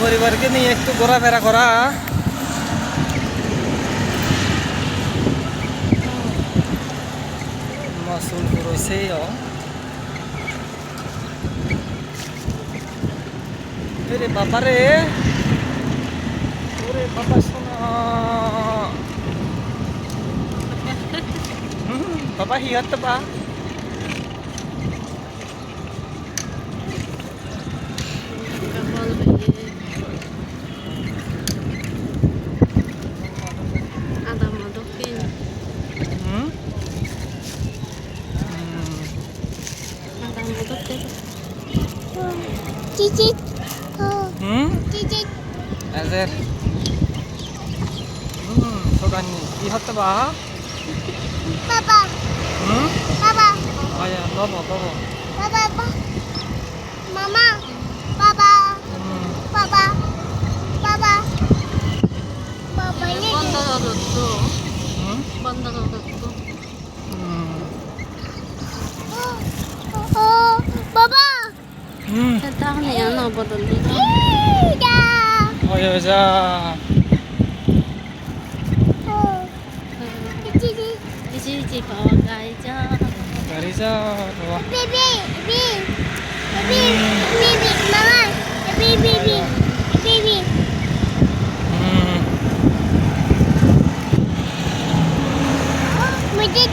পরিবারকে নিয়ে একটু ঘোরাফেরা করা। মাসুলপুর সেও রে বাবা রে, ওরে বাবা শোনা বাবা হিয়াত ba? Ada masukin. Ada masukin. Cicit. Cicit. Azer. Sogani hihat ba? Papa. Papa. Oh ya, baba. Papa. Mama. Papa. Papa. Papa. Papa ini. Banda tuttu. Oh, Baba. Tahu nih ya, no botol dito. Iya. Oh ya bisa. Cici bawa gajah. Garisa, bawa. Baby, mama, baby. Muji